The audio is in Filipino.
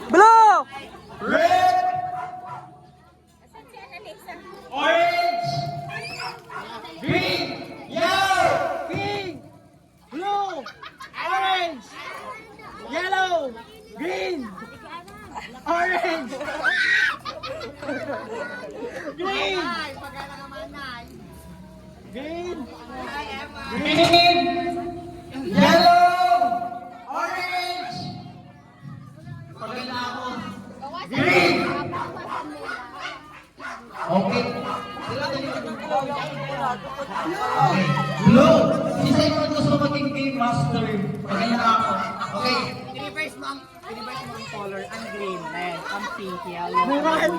Blue! Red! Orange! Green! Yellow! Pink! Blue! Orange! Yellow! Green! Orange! Green! Green! Green! Yellow! Orange! Pagkala ako. Green! Okay. Okay. Blue! Isa yung gusto maging game master. Pagkala ako. Okay. I-reverse mo ang color, ang green, red, ang pink, yellow. Bukan!